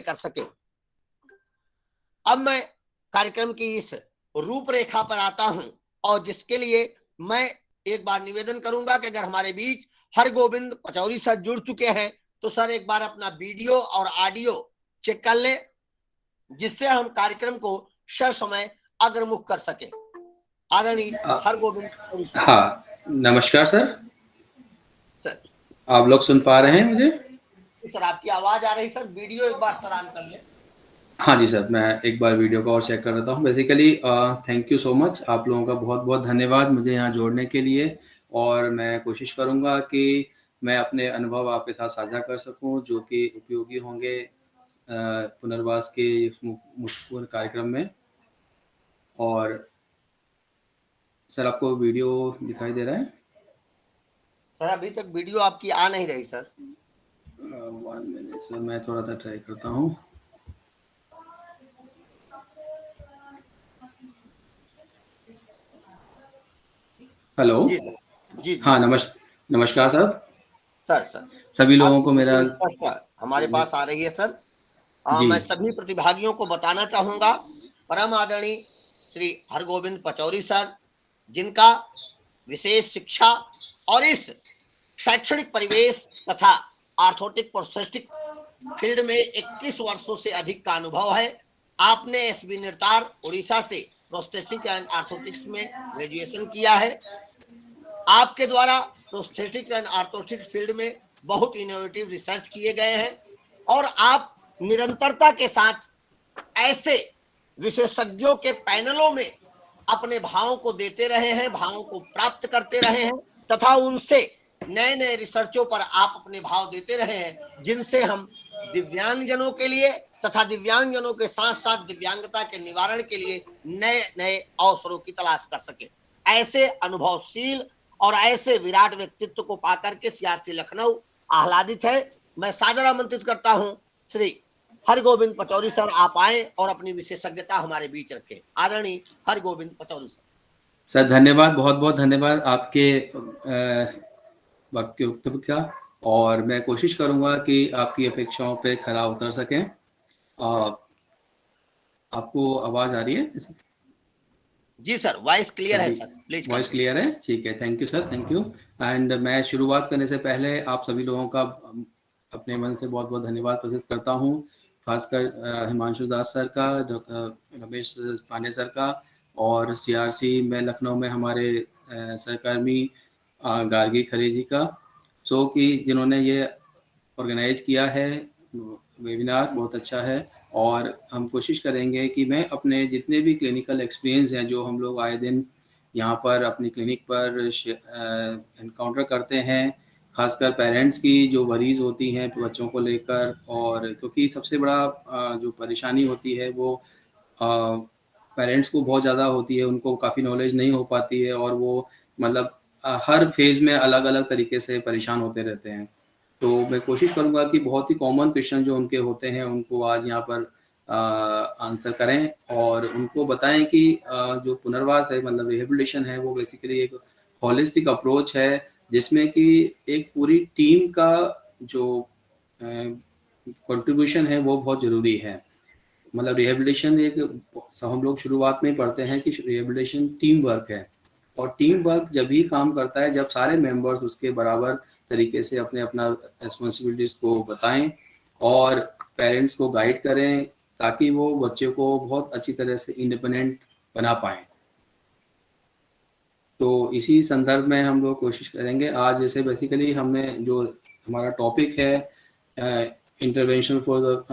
कर सके। अब मैं कार्यक्रम की इस रूपरेखा पर आता हूं, और जिसके लिए मैं एक बार निवेदन करूंगा कि अगर हमारे बीच हरगोविंद पचौरी सर जुड़ चुके हैं तो सर एक बार अपना वीडियो और ऑडियो चेक कर ले, जिससे हम कार्यक्रम को ससमय अग्रमुख कर सके। आदरणीय हरगोविंद पचौरी सर। हाँ, नमस्कार सर। सर आप लोग सुन पा रहे हैं मुझे? सर आपकी आवाज आ रही सर, वीडियो एक बार सर ऑन कर ले। हाँ जी सर, मैं एक बार वीडियो को और चेक कर लेता हूँ। Basically thank you so much, आप लोगों का बहुत बहुत धन्यवाद मुझे यहाँ जोड़ने के लिए। और मैं कोशिश करूँगा कि मैं अपने अनुभव आपके साथ साझा कर सकूँ जो कि उपयोगी होंगे पुनर्वास के इस महत्वपूर्ण कार्यक्रम में। और सर आपको वीडियो दिखाई दे रहा है? सर अभी तक वीडियो आपकी आ नहीं रही सर। 1 मिनट सर, मैं थोड़ा सा ट्राई करता हूँ। हेलो। जी सर। जी जी हाँ, सर। नमस्कार सर। सर सभी लोगों को आपकी मेरा बिल्कुल स्पष्ट हमारे पास आ रही है सर। जी मैं सभी प्रतिभागियों को बताना चाहूंगा, परम आदरणीय श्री हरगोविंद पचौरी सर, जिनका विशेष शिक्षा और इस शैक्षणिक परिवेश तथा आर्थोटिक प्रोस्थेटिक फील्ड में 21 वर्षों से अधिक का अनुभव है। आपने एसबी निर्तार उड़ीसा से प्रोस्थेटिक एंड आर्थोटिक्स में ग्रेजुएशन किया है। आपके द्वारा प्रोस्थेटिक एंड आर्थोटिक फील्ड में बहुत इनोवेटिव रिसर्च किए गए हैं, और आप निरंतरता के साथ ऐसे विशेषज्ञों के पैनलों में अपने भावों को देते रहे हैं, भावों को प्राप्त करते रहे हैं, तथा उनसे नए नए रिसर्चों पर आप अपने भाव देते रहे हैं, जिनसे हम दिव्यांगजनों के लिए तथा दिव्यांगजनों के साथ साथ दिव्यांगता के निवारण के लिए नए नए अवसरों की तलाश कर सके। ऐसे अनुभवशील और ऐसे विराट व्यक्तित्व को पाकर के सीआरसी लखनऊ आह्लादित है। मैं सादर आमंत्रित करता हूं श्री हरगोविंद पचौरी सर, आप आए और अपनी विशेषज्ञता हमारे बीच रखें। आदरणीय हरगोविंद पचौरी सर। सर धन्यवाद, बहुत बहुत धन्यवाद आपके वाक्य उत्तर का। और मैं कोशिश करूंगा कि आपकी अपेक्षाओं पे खरा उतर सकें। आपको आवाज आ रही है? जी सर, वॉइस क्लियर है सभी sir, please voice continue. Clear है? ठीक है, thank you sir, thank you. And मैं शुरुआत करने से पहले आप सभी लोगों का अपने मन से बहुत बहुत धन्यवाद प्रकट करता हूँ, खासकर हिमांशु दास सर का, रमेश पांडे सर का, और सीआरसी में लखनऊ में हमारे सहकर्मी गार्गी खरे जी का, सो कि जिन्होंने ये ऑर्गेनाइज किया है वेबिनार, बहुत अच्छा है। और हम कोशिश करेंगे कि मैं अपने जितने भी क्लिनिकल एक्सपीरियंस हैं जो हम लोग आए दिन यहाँ पर अपनी क्लिनिक पर इनकाउंटर करते हैं, खासकर पेरेंट्स की जो वरीज होती हैं बच्चों को लेकर, और क्योंकि सबसे बड़ा जो परेशानी होती है वो पेरेंट्स को बहुत ज़्यादा होती है, उनको काफ़ी नॉलेज नहीं हो पाती है, और वो मतलब हर फेज़ में अलग अलग तरीके से परेशान होते रहते हैं। तो मैं कोशिश करूँगा कि बहुत ही कॉमन क्वेश्चन जो उनके होते हैं उनको आज यहाँ पर आंसर करें, और उनको बताएं कि जो पुनर्वास है मतलब रिहेबिलिटेशन है वो बेसिकली एक होलिस्टिक अप्रोच है, जिसमें कि एक पूरी टीम का जो कंट्रीब्यूशन है वो बहुत ज़रूरी है। मतलब रिहेबिलिटेशन एक, हम लोग शुरुआत में ही पढ़ते हैं कि रिहेबिलिटेशन टीम वर्क है, और टीम वर्क जब भी काम करता है जब सारे मेंबर्स उसके बराबर तरीके से अपने अपना रिस्पॉन्सिबिलिटीज़ को बताएं और पेरेंट्स को गाइड करें, ताकि वो बच्चे को बहुत अच्छी तरह से इंडिपेंडेंट बना पाएँ। तो इसी संदर्भ में हम लोग कोशिश करेंगे आज, जैसे बेसिकली हमने जो हमारा टॉपिक है intervention for the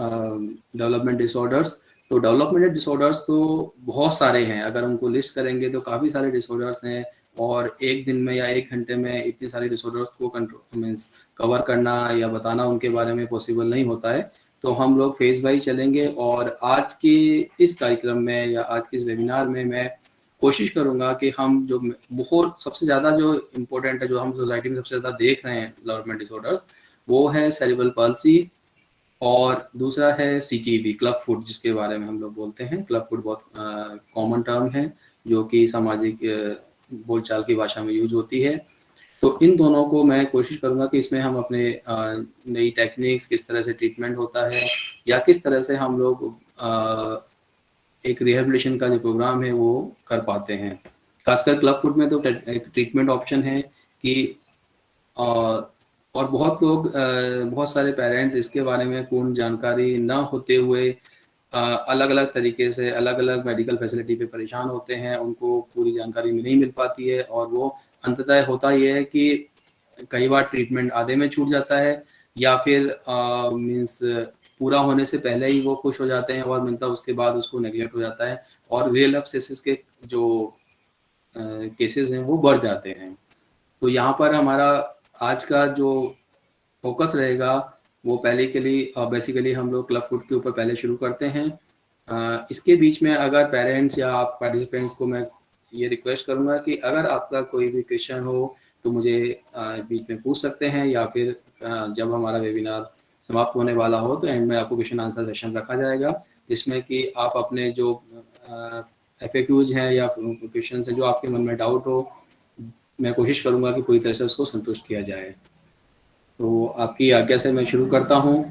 development disorders. तो डेवलपमेंट डिसऑर्डर्स तो बहुत सारे हैं, अगर उनको लिस्ट करेंगे तो काफ़ी सारे डिसऑर्डर्स हैं, और एक दिन में या एक घंटे में इतने सारे डिसऑर्डर्स को कंट्रोल मीन्स कवर करना या बताना उनके बारे में पॉसिबल नहीं होता है। तो हम लोग फेज वाइज चलेंगे, और आज के इस कार्यक्रम में या आज के इस वेबिनार में मैं कोशिश करूंगा कि हम जो बहुत सबसे ज़्यादा जो इम्पोर्टेंट है, जो हम सोसाइटी में सबसे ज़्यादा देख रहे हैं डेवलपमेंट डिसऑर्डर्स, वो है सेरिब्रल पाल्सी, और दूसरा है सीटीबी, क्लब फुट, जिसके बारे में हम लोग बोलते हैं। क्लब फुट बहुत कॉमन टर्म है जो कि सामाजिक बोलचाल की भाषा में यूज होती है। तो इन दोनों को मैं कोशिश करूंगा कि इसमें हम अपने नई टेक्निक्स, किस तरह से ट्रीटमेंट होता है या किस तरह से हम लोग एक रिहेबिलिटेशन का जो प्रोग्राम है वो कर पाते हैं। खासकर क्लब फुट में तो एक ट्रीटमेंट ऑप्शन है कि अ, और बहुत लोग बहुत सारे पेरेंट्स इसके बारे में पूर्ण जानकारी ना होते हुए अलग अलग तरीके से अलग अलग मेडिकल फैसिलिटी पे परेशान होते हैं, उनको पूरी जानकारी नहीं मिल पाती है और वो अंततः होता ये है कि कई बार ट्रीटमेंट आधे में छूट जाता है या फिर मीन्स पूरा होने से पहले ही वो खुश हो जाते हैं और मिलता उसके बाद उसको नेग्लेक्ट हो जाता है और रियल अपसेसिस के जो केसेस हैं वो बढ़ जाते हैं। तो यहाँ पर हमारा आज का जो फोकस रहेगा वो पहले के लिए बेसिकली हम लोग क्लब फुट के ऊपर पहले शुरू करते हैं। इसके बीच में अगर पेरेंट्स या आप पार्टिसिपेंट्स को मैं ये रिक्वेस्ट करूंगा कि अगर आपका कोई भी क्वेश्चन हो तो मुझे बीच में पूछ सकते हैं या फिर जब हमारा वेबिनार समाप्त होने वाला हो तो एंड में आपको क्वेश्चन आंसर सेशन रखा जाएगा, जिसमें कि आप अपने जो FAQs हैं या क्वेश्चन है जो आपके मन में डाउट हो, मैं कोशिश करूंगा कि पूरी तरह से उसको संतुष्ट किया जाए। तो आपकी आज्ञा से मैं शुरू करता हूँ।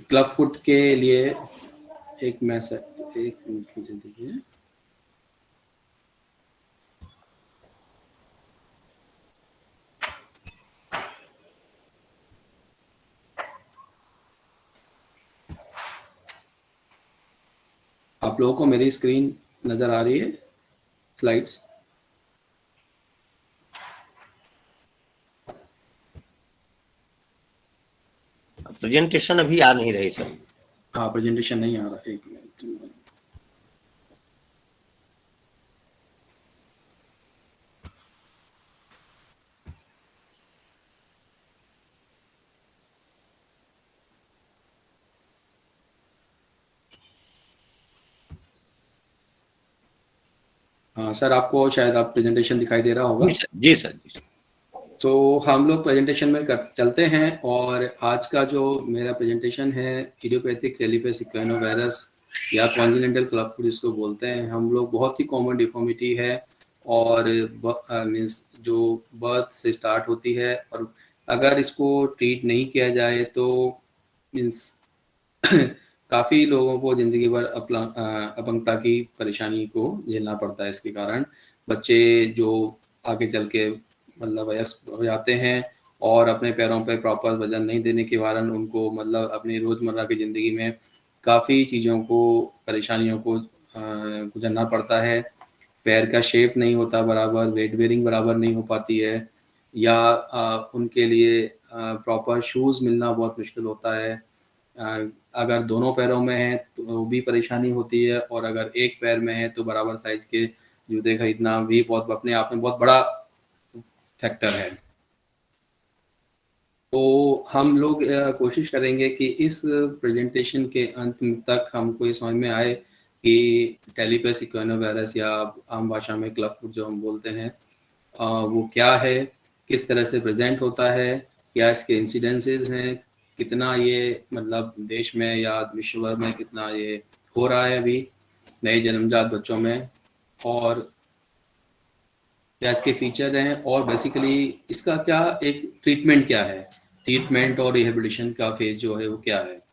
क्लब फुट के लिए एक मैसेज, एक मिनट मुझे दीजिए। आप लोगों को मेरी स्क्रीन नजर आ रही है, स्लाइड्स? प्रेजेंटेशन अभी आ नहीं रही सर। हाँ, प्रेजेंटेशन नहीं आ रहा, एक मिनट। हाँ सर, आपको शायद आप प्रेजेंटेशन दिखाई दे रहा होगा। जी सर, जी सर, जी सर। तो हम लोग प्रेजेंटेशन में चलते हैं और आज का जो मेरा प्रेजेंटेशन है इडियोपैथिक टेलीपैथ इक्विनोवायरस या कॉन्जिनेंटल क्लब फुट जिसको बोलते हैं हम लोग, बहुत ही कॉमन डिफॉर्मिटी है और मीन्स जो बर्थ से स्टार्ट होती है और अगर इसको ट्रीट नहीं किया जाए तो मीन्स काफ़ी लोगों को ज़िंदगी भर अपंगता की परेशानी को झेलना पड़ता है। इसके कारण बच्चे जो आगे चल के मतलब वयस्क हो जाते हैं और अपने पैरों पे प्रॉपर वजन नहीं देने के कारण उनको मतलब अपनी रोज़मर्रा की ज़िंदगी में काफ़ी चीज़ों को, परेशानियों को गुजरना पड़ता है। पैर का शेप नहीं होता बराबर, वेट बेयरिंग बराबर नहीं हो पाती है या उनके लिए प्रॉपर शूज़ मिलना बहुत मुश्किल होता है। अगर दोनों पैरों में है तो वो भी परेशानी होती है और अगर एक पैर में है तो बराबर साइज के जूते खरीदना भी बहुत अपने आप में बहुत बड़ा फैक्टर है। तो हम लोग कोशिश करेंगे कि इस प्रेजेंटेशन के अंत तक हमको ये समझ में आए कि टेलीपैथ इक्विनोवायरस या आम भाषा में क्लब फुट जो हम बोलते हैं वो क्या है, किस तरह से प्रेजेंट होता है, क्या इसके इंसिडेंसेस हैं, कितना ये मतलब देश में या विश्व भर में कितना ये हो रहा है अभी नए जन्मजात बच्चों में, और क्या इसके फीचर हैं और बेसिकली इसका क्या एक ट्रीटमेंट क्या है, ट्रीटमेंट और रिहेबिलिटेशन का फेज जो है वो क्या है।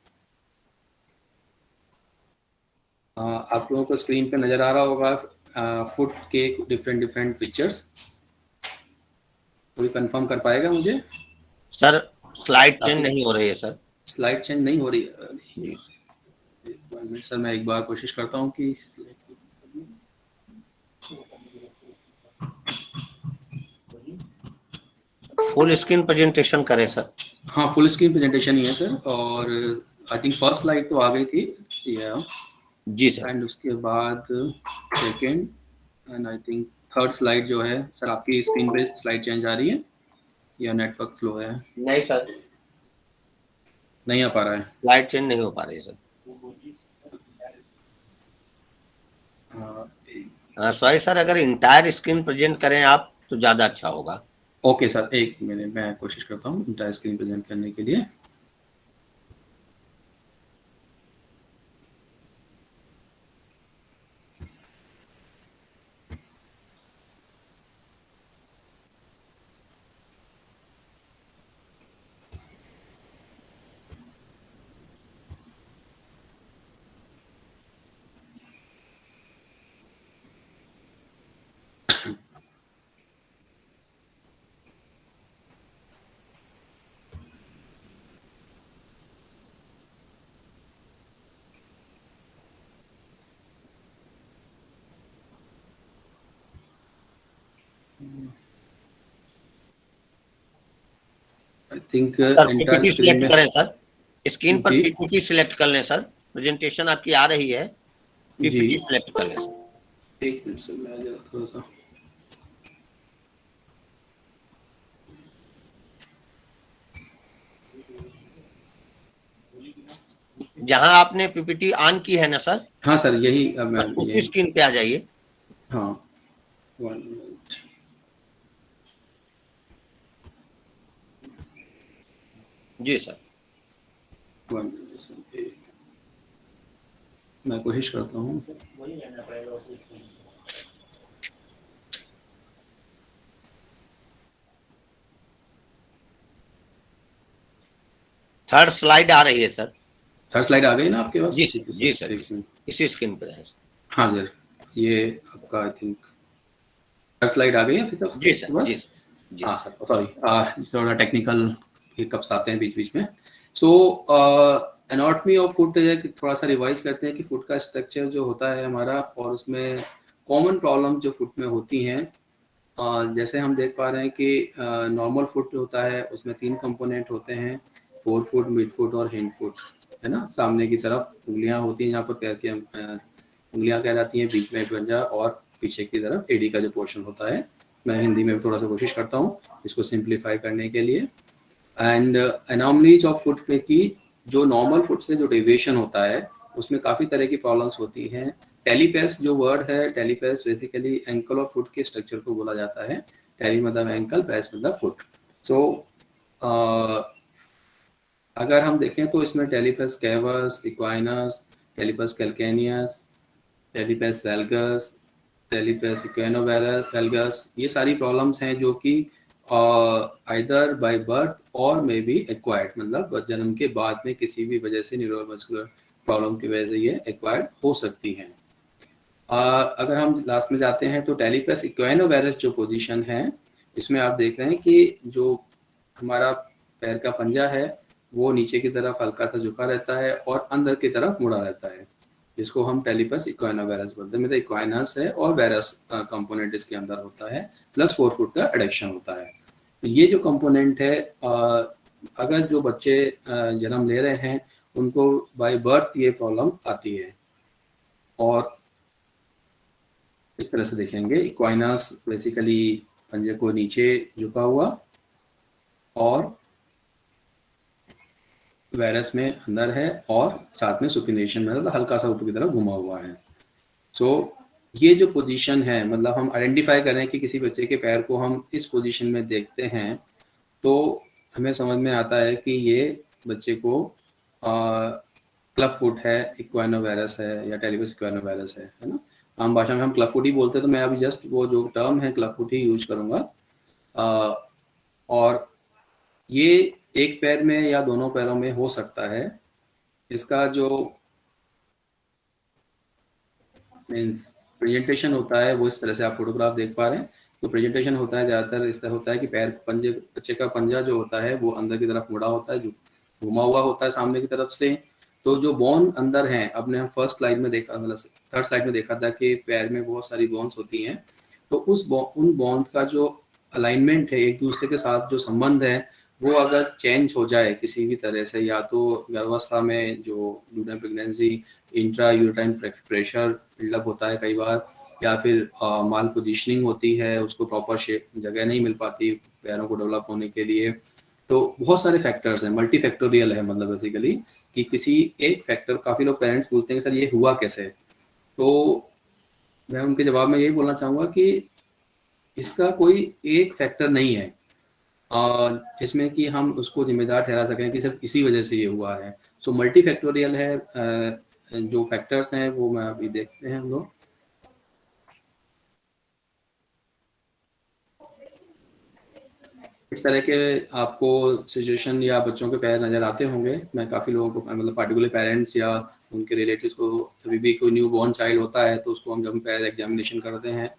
आप लोगों को स्क्रीन पे नज़र आ रहा होगा फुट के डिफरेंट डिफरेंट पिक्चर्स। कोई कंफर्म कर पाएगा मुझे? सर स्लाइड चेंज काफी नहीं हो रही है सर। स्लाइड चेंज नहीं हो रही है। जी एक मिनट सर, मैं एक बार कोशिश करता हूँ कि फुल स्क्रीन प्रेजेंटेशन करें सर। हाँ, फुल स्क्रीन प्रेजेंटेशन ही है सर और आई थिंक फर्स्ट स्लाइड तो आ गई थी या जी सर। एंड उसके बाद second and I think third slide जो है सर, आपकी स्क्रीन पे स्लाइड चेंज आ रही है या नेटवर्क स्लो है? नहीं सर, नहीं आ पा रहा है। स्लाइड चेंज नहीं हो पा रही है सर। सॉरी सर, अगर इंटायर स्क्रीन प्रेजेंट करें आप तो ज्यादा अच्छा होगा। ओके सर, एक मिनट मैं कोशिश करता हूँ इंटायर स्क्रीन प्रेजेंट करने के लिए। I think sir entire PPT screen select में करें सर, स्क्रीन पर जी पीपीटी सिलेक्ट कर लें सर, प्रेजेंटेशन आपकी आ रही है, जी पीपीटी सिलेक्ट कर लें सर। एक मिनट सर, मैं जरा थोड़ा सा जहां आपने पीपीटी ऑन की है ना सर, हाँ सर यही अब मैं बस उसी यही स्क्रीन पे आ जाइए। हाँ 1 मिनट जी सर। 1 मिनट सर, मैं कोशिश करता हूँ। थर्ड स्लाइड आ रही है सर। थर्ड स्लाइड आ गई ना आपके पास? जी ठीक है सर, जी सर, सर, जी देखते सर, हैं। इसी स्क्रीन पर है। हाँ सर, ये आपका आई थिंक थर्ड स्लाइड आ गई है अभी तक जी सर, आपके जी पास? सर, जी हाँ सर। सर, सॉरी थोड़ा टेक्निकल हिकअप्स आते हैं बीच बीच में। सो एनाटॉमी ऑफ फूड थोड़ा सा रिवाइज करते हैं कि फूड का स्ट्रक्चर जो होता है हमारा, और उसमें कॉमन प्रॉब्लम जो फूड में होती हैं। जैसे हम देख पा रहे हैं कि नॉर्मल फूड जो होता है उसमें 3 कंपोनेंट होते हैं, फोर फूड, मिड फूड और हैंड फूड, है ना। सामने की तरफ उंगलियां होती हैं, यहाँ पर पैर की उंगलियां कहलाती हैं, बीच में पंजा, और पीछे की तरफ एडी का जो पोर्शन होता है। मैं हिंदी में भी थोड़ा सा कोशिश करता हूँ इसको सिंप्लीफाई करने के लिए। एंड एनॉमलीज ऑफ फूड में की जो नॉर्मल फूड से जो डेविएशन होता है उसमें काफ़ी तरह की प्रॉब्लम्स होती हैं। टेलीपैथ जो वर्ड है, टेलीपैथ बेसिकली एंकल और फुट के स्ट्रक्चर को बोला जाता है। टेली मतलब एंकल, पैस मतलब फुट। सो अगर हम देखें तो इसमें telepath कैवस, इक्वाइनस, telepath calcaneus, telepath वेल्गस, telepath इक्वेनोवेल्गस, ये सारी प्रॉब्लम्स हैं जो कि आइदर बाय बर्थ और मे बी एक्वायर्ड, मतलब जन्म के बाद में किसी भी वजह से न्यूरोमस्कुलर प्रॉब्लम की वजह से ये एक्वायर्ड हो सकती हैं। अगर हम लास्ट में जाते हैं तो टेलीपैथ इक्वेनोवेरस जो पोजीशन है, इसमें आप देख रहे हैं कि जो हमारा पैर का पंजा है वो नीचे की तरफ हल्का सा झुका रहता है और अंदर की तरफ मुड़ा रहता है, जिसको हम टेलीपैथ इक्वेनोवेरस बोलते हैं। मतलब इक्वाइनस है और वेरस कंपोनेंट इसके अंदर होता है, प्लस 4 फुट का एडक्शन होता है। तो ये जो कंपोनेंट है, अगर जो बच्चे जन्म ले रहे हैं उनको बाय बर्थ ये प्रॉब्लम आती है। और इस तरह से देखेंगे, इक्वाइनस बेसिकली पंजे को नीचे झुका हुआ, और वेरस में अंदर है, और साथ में सुपिनेशन में मतलब हल्का सा ऊपर की तरफ घुमा हुआ है। सो ये जो पोजीशन है, मतलब हम आइडेंटिफाई करें कि किसी बच्चे के पैर को हम इस पोजीशन में देखते हैं तो हमें समझ में आता है कि ये बच्चे को क्लब फुट है, इक्वाइनोवेरस है, या टेलीपैथ इक्वाइनोवेरस है ना। आम भाषा में हम क्लब फुट ही बोलते हैं, तो मैं अभी जस्ट वो जो टर्म है क्लब फुट ही यूज करूंगा। और ये एक पैर में या दोनों पैरों में हो सकता है। इसका जो मीन्स प्रेजेंटेशन होता है वो इस तरह से आप फोटोग्राफ देख पा रहे हैं। तो प्रेजेंटेशन होता है ज़्यादातर इस तरह होता है कि पैर पंजे, बच्चे का पंजा जो होता है वो अंदर की तरफ मुड़ा होता है, जो घुमा हुआ होता है सामने की तरफ से। तो जो बोन अंदर हैं, अपने हम फर्स्ट स्लाइड में देखा, मतलब थर्ड स्लाइड में देखा था कि पैर में बहुत सारी बोन्स होती हैं। तो उन बोन्स का जो अलाइनमेंट है, एक दूसरे के साथ जो संबंध है, वो अगर चेंज हो जाए किसी भी तरह से, या तो गर्भावस्था में जो during pregnancy intra uterine pressure buildup होता है कई बार, या फिर माल पोजिशनिंग होती है, उसको प्रॉपर शेप जगह नहीं मिल पाती पैरों को डेवलप होने के लिए। तो बहुत सारे फैक्टर्स हैं, मल्टी फैक्टोरियल है, मतलब बेसिकली कि किसी एक फैक्टर, काफ़ी लोग पेरेंट्स पूछते हैं सर ये हुआ कैसे। तो मैं उनके जवाब में यही बोलना चाहूँगा कि इसका कोई एक फैक्टर नहीं है जिसमें कि हम उसको जिम्मेदार ठहरा सकें कि सिर्फ इसी वजह से ये हुआ है। सो मल्टी फैक्टोरियल है। जो फैक्टर्स हैं वो मैं अभी देखते हैं हम लोग। इस तरह के आपको सिचुएशन या बच्चों के पैर नज़र आते होंगे। मैं काफ़ी लोगों को, मतलब पार्टिकुलर पेरेंट्स या उनके रिलेटिव्स को, अभी भी कोई न्यू बॉर्न चाइल्ड होता है तो उसको हम जब पैर एग्जामिनेशन करते हैं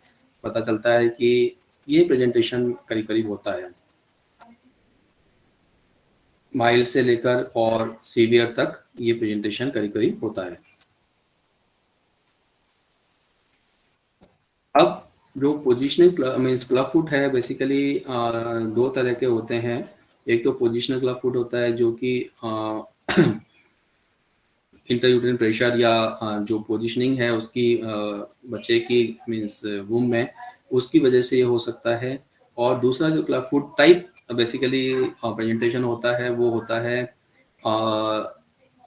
पता चलता है कि ये प्रेजेंटेशन करीब करीब होता है, माइल्ड से लेकर और सीवियर तक ये प्रेजेंटेशन करीब करीब होता है। अब जो पोजिशनल मीन्स क्लब फुट है बेसिकली दो तरह के होते हैं। एक तो पोजिशनल क्लब फुट होता है जो कि इंट्रायूटेरिन प्रेशर या जो पोजीशनिंग है उसकी बच्चे की मींस वूम में, उसकी वजह से ये हो सकता है। और दूसरा जो club foot type basically presentation होता है वो होता है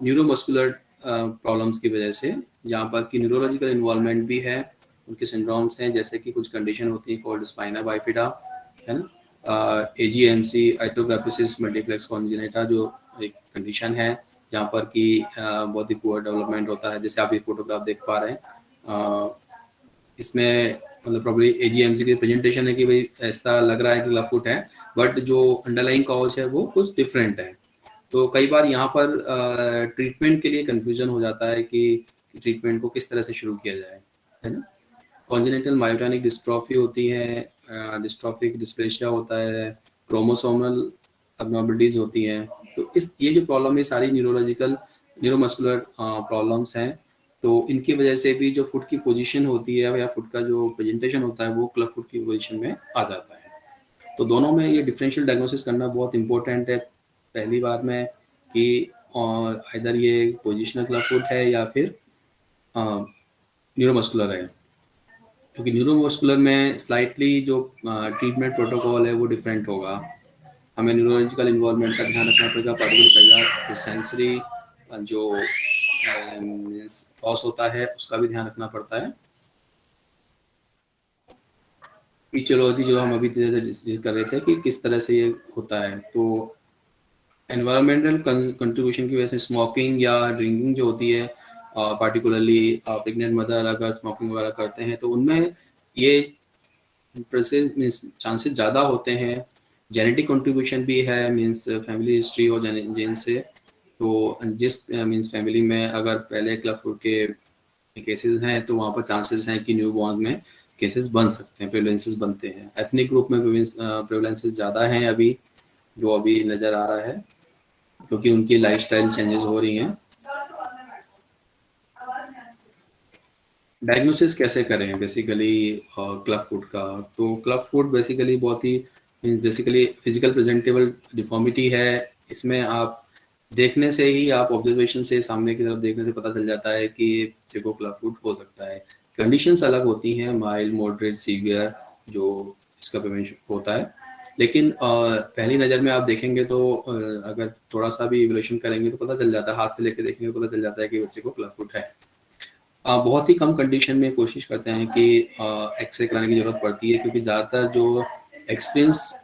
न्यूरोमस्कुलर प्रॉब्लम्स की वजह से, जहाँ पर कि न्यूरोलॉजिकल इन्वॉल्वमेंट भी है, उनके सिंड्रोम्स हैं, जैसे कि कुछ कंडीशन होती है कॉल्ड स्पाइना बाइफिडा, है ना, एजीएमसी आइथोग्राफिसिस मल्टीप्लेक्स कॉन्जेनिटा जो एक कंडीशन है जहाँ पर कि बहुत ही पुअर डेवलपमेंट होता है, जैसे आप ये फोटोग्राफ देख पा रहे हैं। इसमें मतलब प्रॉब्ली एजीएमसी की प्रेजेंटेशन है कि भाई ऐसा लग रहा है कि क्लब फुट है, बट जो अंडरलाइंग कॉज है वो कुछ डिफरेंट है। तो कई बार यहाँ पर ट्रीटमेंट के लिए कंफ्यूजन हो जाता है कि ट्रीटमेंट को किस तरह से शुरू किया जाए, है ना। कॉन्जेनिटल मायोटॉनिक डिस्ट्रॉफी होती है, डिस्ट्रॉफिक डिस्प्लेसिया होता है, क्रोमोसोमल अबनॉर्मलिटीज होती हैं। तो इस ये जो प्रॉब्लम है सारी न्यूरोलॉजिकल न्यूरोमस्कुलर प्रॉब्लम्स हैं। तो इनकी वजह से भी जो फुट की पोजीशन होती है या फुट का जो प्रेजेंटेशन होता है वो क्लब फुट की पोजीशन में आ जाता है। तो दोनों में ये डिफरेंशियल डायग्नोसिस करना बहुत इंपॉर्टेंट है पहली बार में, कि इधर ये पोजिशनल क्लब फुट है या फिर न्यूरोमस्कुलर है। क्योंकि न्यूरोमस्कुलर में स्लाइटली जो ट्रीटमेंट प्रोटोकॉल है वो डिफरेंट होगा। हमें न्यूरोलॉजिकल इन्वॉल्वमेंट का ध्यान रखना पड़ेगा, पार्टिकुलर सेंसरी जो लॉस होता है उसका भी ध्यान रखना पड़ता है। फिजियोलॉजी जो हम अभी डिस्कस कर रहे थे कि किस तरह से ये होता है, तो एनवायरमेंटल कंट्रीब्यूशन की वजह से स्मोकिंग या ड्रिंकिंग जो होती है, पार्टिकुलरली प्रेग्नेंट मदर अगर स्मोकिंग वगैरह करते हैं तो उनमें ये चांसेस ज़्यादा होते हैं। जेनेटिक कंट्रीब्यूशन भी है, मींस फैमिली हिस्ट्री और जेन से। तो जिस मींस फैमिली में अगर पहले क्लब फुट के केसेस हैं तो वहाँ पर चांसेस हैं कि न्यू बॉर्न में केसेस बन सकते हैं, प्रेवलेंसेस बनते हैं। एथनिक ग्रुप में प्रेवलेंसेस ज़्यादा हैं अभी, जो अभी नज़र आ रहा है, क्योंकि उनकी लाइफस्टाइल चेंजेस हो रही हैं। डायग्नोसिस कैसे करें बेसिकली क्लब फुट का? तो क्लब फुट बेसिकली बहुत ही बेसिकली फिजिकल प्रेजेंटेबल डिफॉर्मिटी है। इसमें आप देखने से ही, आप ऑब्जर्वेशन से सामने की तरफ देखने से पता चल जाता है कि बच्चे को क्लब फुट हो सकता है। कंडीशंस अलग होती हैं, माइल्ड, मॉडरेट, सीवियर, जो इसका प्रिवेंशन होता है। लेकिन पहली नज़र में आप देखेंगे तो अगर थोड़ा सा भी इवोल्यूशन करेंगे तो पता चल जाता है, हाथ से लेके देखेंगे तो पता चल जाता है कि बच्चे को क्लब फुट है। बहुत ही कम कंडीशन में कोशिश करते हैं कि एक्सरे कराने की ज़रूरत पड़ती है, क्योंकि ज़्यादातर जो एक्सपीरियंस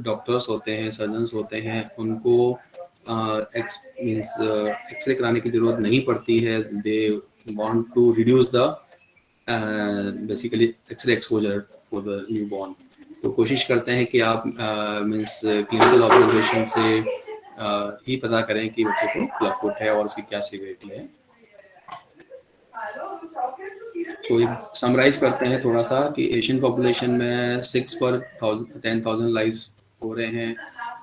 डॉक्टर्स होते हैं, सर्जन्स होते हैं, उनको एक्सरे कराने की ज़रूरत नहीं पड़ती है। They want to reduce the basically x-ray exposure for the newborn. तो कोशिश करते हैं कि आप मीन्स क्लिनिकल ऑब्जर्वेशन से ही पता करें कि बच्चे को क्लब फुट है और उसकी क्या सीवियरिटी है। तो समराइज करते हैं थोड़ा सा कि एशियन पॉपुलेशन में 6 पर 10,000 लाइव्स हो रहे हैं,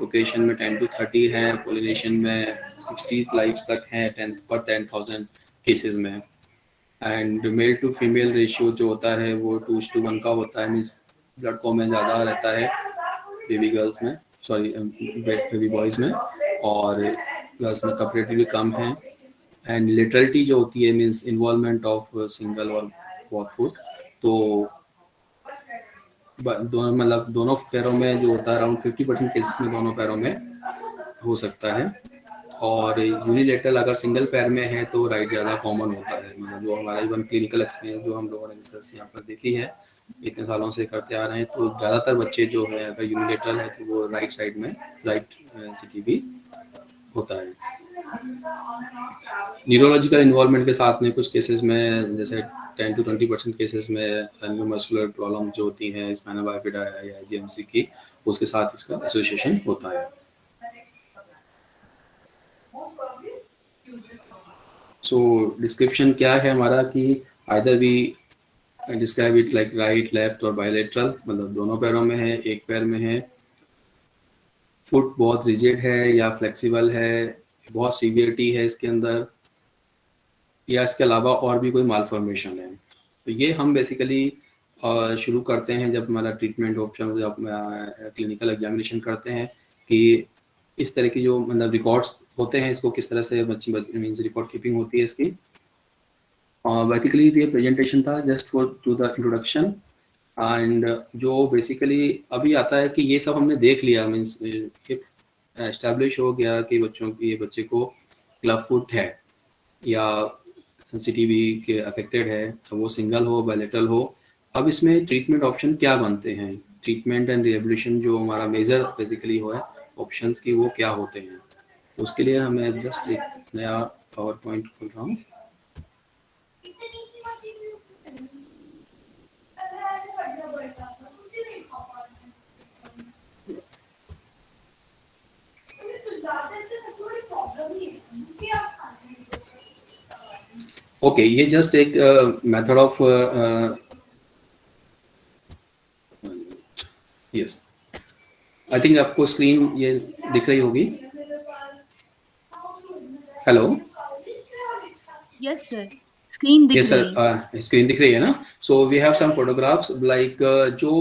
लोकेशन में 10 to 30 है, पोलिनेशन में 60 लाइव्स तक हैं 10 पर 10,000 केसेस में। And male to female ratio जो होता है वो 2:1 का होता है, मीन्स लड़कों में ज़्यादा रहता है बेबी गर्ल्स में, सॉरी बेबी बॉयज़ में, और गर्ल्स में कंपेरेटिवली कम है। एंड लिटरलिटी जो होती है मीन्स इन्वॉल्वमेंट ऑफ सिंगल और वॉक फुट, तो दोनों मतलब दोनों पैरों में जो होता है अराउंड 50% केसेस में दोनों पैरों में हो सकता है। और यूनिलेटरल अगर सिंगल पैर में है तो राइट ज़्यादा कॉमन होता है। मतलब जो हमारा इवन क्लिनिकल एक्सपीरियंस जो हम लोगों ने रिसर्च यहाँ पर देखी है, इतने सालों से करते आ रहे हैं, तो ज़्यादातर बच्चे जो है अगर यूनिलेटरल है तो वो राइट साइड में, राइट सिटी भी होता है। न्यूरोलॉजिकल इन्वॉल्वमेंट के साथ में कुछ केसेस में जैसे 10 to 20% केसेस में न्यूरोमस्कुलर प्रॉब्लम जो होती हैं स्पाइना बाइफिडा या जीएमसी की, उसके साथ इसका एसोसिएशन होता है। सो डिस्क्रिप्शन क्या है हमारा कि either we describe it like right, left और बायलेटरल, मतलब दोनों पैरों में है, एक पैर में है, फुट बहुत रिजिड है या फ्लेक्सिबल है, बहुत सीवियरिटी है इसके अंदर, या इसके अलावा और भी कोई मालफॉर्मेशन है। तो ये हम बेसिकली शुरू करते हैं, जब हमारा ट्रीटमेंट ऑप्शन, जब क्लिनिकल एग्जामिनेशन करते हैं कि इस तरह की जो मतलब रिकॉर्ड्स होते हैं, इसको किस तरह से मीन्स रिकॉर्ड कीपिंग होती है इसकी। बेसिकली ये प्रेजेंटेशन था just for to the introduction, and जो बेसिकली अभी आता है कि ये सब हमने देख लिया, मीन्स एस्टेब्लिश हो गया कि बच्चे को क्लब फुट है या सीटीबी के अफेक्टेड है, तो वो सिंगल हो बायलेटरल हो। अब इसमें ट्रीटमेंट ऑप्शन क्या बनते हैं, ट्रीटमेंट एंड रिहेबिलिटेशन जो हमारा मेजर बेसिकली हो है ऑप्शंस की, वो क्या होते हैं। उसके लिए हमें जस्ट एक नया पावर पॉइंट खोल रहा हूँ। ओके, ये जस्ट एक method of yes, I think आपको स्क्रीन ये दिख रही होगी। हेलो, यस सर, स्क्रीन दिख यस रही है। सर, स्क्रीन दिख रही है ना। So we have some photographs like जो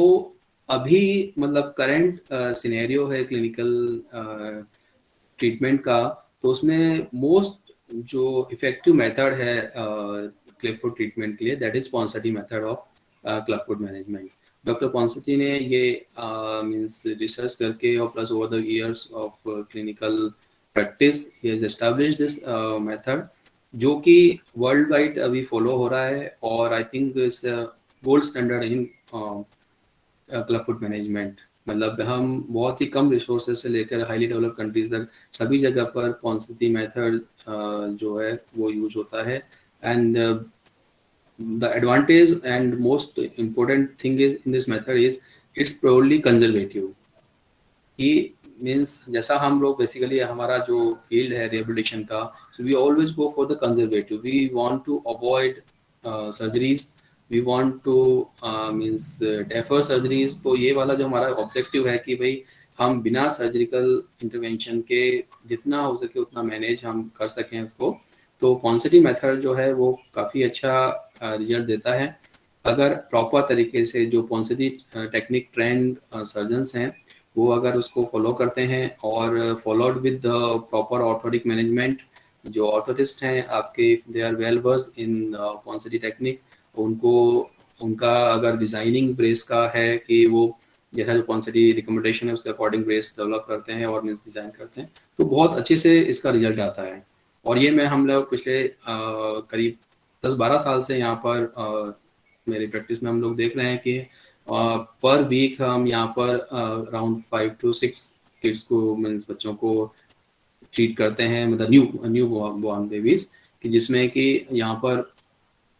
अभी मतलब करंट सिनेरियो है क्लिनिकल ट्रीटमेंट का, तो उसमें मोस्ट जो इफेक्टिव मेथड है क्लब फुट ट्रीटमेंट के लिए, that is Ponseti method of club foot management. Doctor Ponseti ने ये मींस रिसर्च करके और plus over the years of clinical practice he has established this method, जो कि वर्ल्ड वाइड अभी फॉलो हो रहा है, और आई थिंक इस gold standard in club foot management. मतलब हम बहुत ही कम रिसोर्सेज से लेकर हाईली डेवलप कंट्रीज तक सभी जगह पर पॉन्सेटी मेथड जो है वो यूज होता है। And the advantage and most important thing is in this method is it's purely conservative। कि मीन्स जैसा हम लोग बेसिकली हमारा जो फील्ड है रिहेबिलिटेशन का, we always go for the conservative, we want to avoid surgeries, we want to means defer surgeries. तो ये वाला जो हमारा ऑब्जेक्टिव है कि भाई हम बिना सर्जिकल इंटरवेंशन के जितना हो सके उतना मैनेज हम कर सकें उसको। तो पॉन्सेटी मेथड जो है वो काफ़ी अच्छा रिजल्ट देता है अगर प्रॉपर तरीके से जो पॉन्सेटी टेक्निक ट्रेंड सर्जन्स हैं वो अगर उसको फॉलो करते हैं, और followed with the proper orthotic management. जो ऑर्थोटिस्ट हैं आपके, they are well versed in Ponseti technique, उनको उनका अगर डिज़ाइनिंग ब्रेस का है कि वो जैसा जो पॉन्सेटी रिकमेंडेशन है उसके अकॉर्डिंग ब्रेस डेवलप करते हैं और मीन्स डिज़ाइन करते हैं, तो बहुत अच्छे से इसका रिजल्ट आता है। और ये मैं हम लोग पिछले करीब 10-12 साल से यहाँ पर मेरी प्रैक्टिस में हम लोग देख रहे हैं कि पर वीक हम यहाँ पर अराउंड 5 to 6 किड्स को मीन्स बच्चों को ट्रीट करते हैं, मतलब न्यू बॉर्न बेबीज, कि जिसमें कि यहाँ पर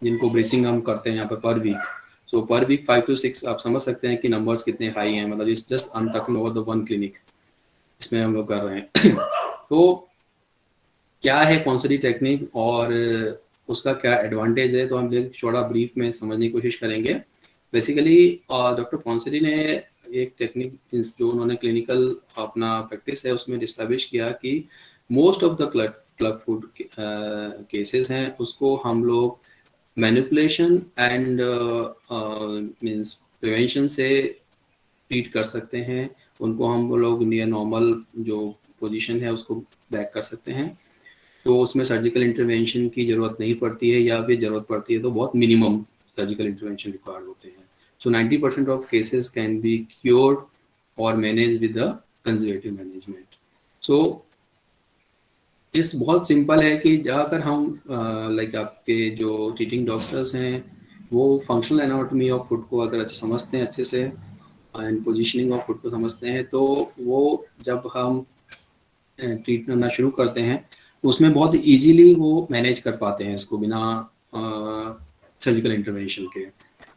जिनको ब्रेसिंग हम करते हैं यहाँ पर वीक। सो पर वीक 5 to 6 आप समझ सकते हैं कि नंबर्स कितने हाई हैं, मतलब it's just I am talking over the one clinic इसमें हम लोग कर रहे हैं। तो क्या है पॉन्सेटी टेक्निक और उसका क्या एडवांटेज है, तो हम लोग थोड़ा ब्रीफ में समझने की कोशिश करेंगे। बेसिकली डॉक्टर पॉन्सेटी ने एक टेक्निक जो उन्होंने क्लिनिकल अपना प्रैक्टिस है उसमें डिस्टैब्लिश किया कि most of the club foot cases हैं उसको हम लोग मैनिपुलेशन एंड मीन्स प्रिवेंशन से ट्रीट कर सकते हैं। उनको हम लोग नियर नॉर्मल जो पोजीशन है उसको बैक कर सकते हैं, तो उसमें सर्जिकल इंटरवेंशन की ज़रूरत नहीं पड़ती है, या फिर ज़रूरत पड़ती है तो बहुत मिनिमम सर्जिकल इंटरवेंशन रिक्वायर्ड होते हैं। So 90% of cases can be cured और manage with the conservative management. So इस बहुत सिंपल है कि अगर हम लाइक आपके जो ट्रीटिंग डॉक्टर्स हैं वो फंक्शनल एनाटॉमी ऑफ फुट को अगर अच्छे समझते हैं अच्छे से एंड पोजीशनिंग ऑफ फुट को समझते हैं, तो वो जब हम ट्रीट करना शुरू करते हैं तो उसमें बहुत इजीली वो मैनेज कर पाते हैं इसको बिना सर्जिकल इंटरवेंशन के।